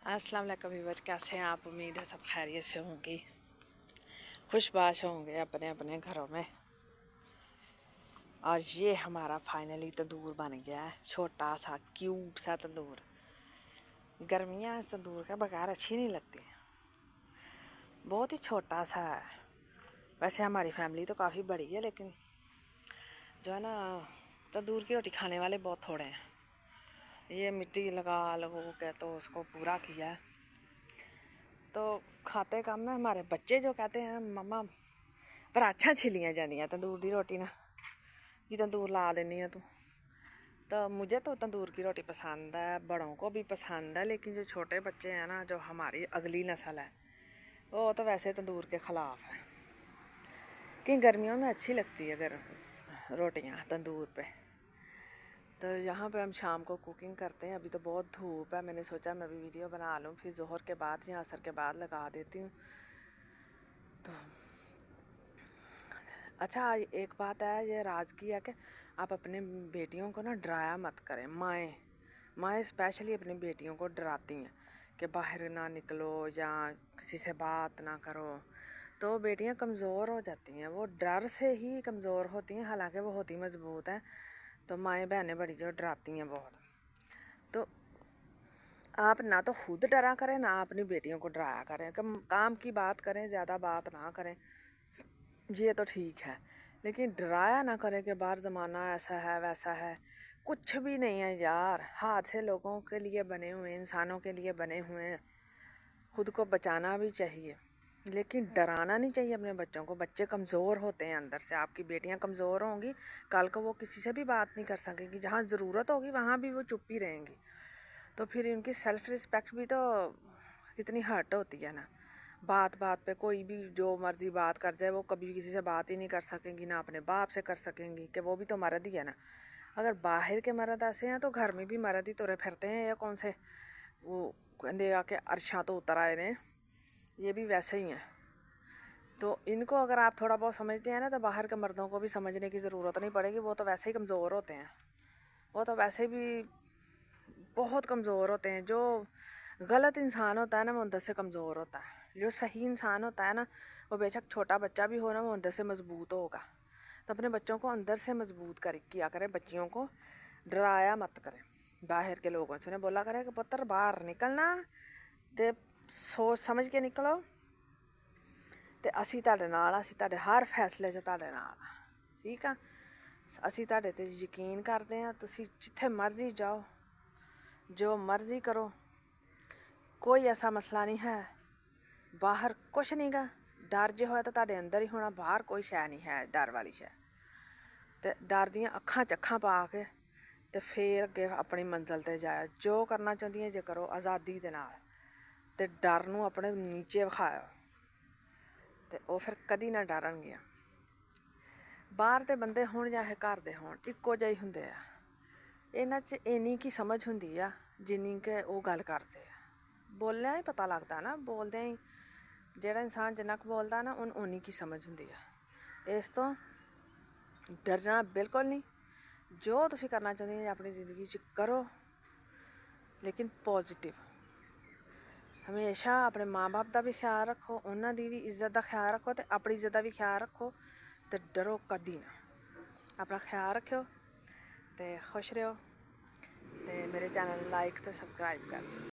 अस्सलाम वालेकुम व्यूअर्स, कैसे हैं आप? उम्मीद है सब खैरियत से होंगी, खुशबाश होंगे अपने अपने घरों में। और ये हमारा फाइनली तंदूर बन गया है, छोटा सा क्यूट सा तंदूर। गर्मियाँ इस तंदूर के बगैर अच्छी नहीं लगती, बहुत ही छोटा सा है। वैसे हमारी फैमिली तो काफ़ी बड़ी है, लेकिन जो है ना तंदूर की रोटी खाने वाले बहुत थोड़े हैं। ये मिट्टी लगा लगो के तो उसको पूरा किया है, तो खाते कम है। हमारे बच्चे जो कहते हैं मम्मा पर अच्छा छिलियाँ जानियाँ तंदूर की रोटी ना, कि तंदूर ला देनी है तू। तो मुझे तो तंदूर की रोटी पसंद है, बड़ों को भी पसंद है, लेकिन जो छोटे बच्चे हैं ना, जो हमारी अगली नस्ल है, वो तो वैसे तंदूर के ख़िलाफ़ है। कि गर्मियों में अच्छी लगती है अगर रोटियाँ तंदूर पे। तो यहाँ पे हम शाम को कुकिंग करते हैं। अभी तो बहुत धूप है, मैंने सोचा मैं भी वीडियो बना लूँ, फिर जोहर के बाद या असर के बाद लगा देती हूँ। तो अच्छा, एक बात है, ये राज की है कि आप अपने बेटियों को ना डराया मत करें। माएँ स्पेशली अपनी बेटियों को डराती हैं कि बाहर ना निकलो या किसी से बात ना करो, तो बेटियां कमज़ोर हो जाती हैं। वो डर से ही कमज़ोर होती हैं, हालांकि वो होती मज़बूत हैं। तो माएँ बहनें बड़ी जो डराती हैं बहुत। तो आप ना तो खुद डरा करें, ना अपनी बेटियों को डराया करें। काम की बात करें, ज़्यादा बात ना करें, ये तो ठीक है, लेकिन डराया ना करें कि बाहर ज़माना ऐसा है वैसा है। कुछ भी नहीं है यार, हाथ से लोगों के लिए बने हुए, इंसानों के लिए बने हुए हैं। खुद को बचाना भी चाहिए, लेकिन डराना नहीं चाहिए अपने बच्चों को। बच्चे कमज़ोर होते हैं अंदर से। आपकी बेटियां कमज़ोर होंगी, कल को वो किसी से भी बात नहीं कर सकेंगी। जहाँ ज़रूरत होगी वहाँ भी वो चुप ही रहेंगी, तो फिर इनकी सेल्फ़ रिस्पेक्ट भी तो कितनी हर्ट होती है ना। बात बात पे कोई भी जो मर्ज़ी बात कर जाए, वो कभी किसी से बात ही नहीं कर सकेंगी, ना अपने बाप से कर सकेंगी, कि वो भी तो मर्द ही है ना। अगर बाहर के मर्द ऐसे हैं तो घर में भी मर्द ही तुरे फिरते हैं। या कौन से वो कहते आके अरशा तो उतर आए ने, ये भी वैसे ही हैं। तो इनको अगर आप थोड़ा बहुत समझते हैं ना, तो बाहर के मर्दों को भी समझने की ज़रूरत नहीं पड़ेगी। वो तो वैसे ही कमज़ोर होते हैं, वो तो वैसे भी बहुत कमज़ोर होते हैं। जो गलत इंसान होता है ना, वो अंदर से कमज़ोर होता है। जो सही इंसान होता है ना, वो बेशक छोटा बच्चा भी हो ना, वो अंदर से मजबूत होगा। तो अपने बच्चों को अंदर से मजबूत किया करें। बच्चियों को डराया मत करें। बाहर के लोगों से बोला करें कि पुत्र बाहर निकलना तो सोच समझ के निकलो, तो असी तुहाडे नाल, असी तुहाडे हर फैसले 'च तुहाडे नाल, ठीक आ। असी तुहाडे ते यकीन करते हैं। तुसी जिथे मर्जी जाओ, जो मर्जी करो, कोई ऐसा मसला नहीं है। बाहर कुछ नहीं गा। डर जो है तो तुहाडे अंदर ही होना, बाहर कोई शै नहीं है डर वाली शै। ते डर दियां अक्खां च अक्खां पा के ते फिर अगे अपनी मंजिल ते जाओ। जो करना चाहदियां जे करो आज़ादी दे नाल, ते डर नूं अपने नीचे विखाओ, ते ओह फिर कदी ना डरनगियां। बाहर दे बंदे होण चाहे घर दे होण, इक्को ਜਿਹੇ हुंदे आ। इन्हां च इन्नी की समझ हुंदी आ जिन्नी कि ओह गल करदे आ। बोलने ही पता लगदा ना, बोलदे ही जेह्ड़ा इंसान जिन्ना क बोलदा ना, उन्नू उन्नी की समझ हुंदी आ। इस तो डरना बिल्कुल नहीं। जो तुसीं करना चाहंदे अपनी जिंदगी च करो, लेकिन पॉजिटिव। हमेशा अपने माँ बाप का भी ख्याल रखो, उन्हां दी भी इज्जत का ख्याल रखो, तो अपनी इज्जत का भी ख्याल रखो। तो डरो कदी ना। अपना ख्याल रखो, तो खुश रहो, तो मेरे चैनल लाइक तो सबसक्राइब कर।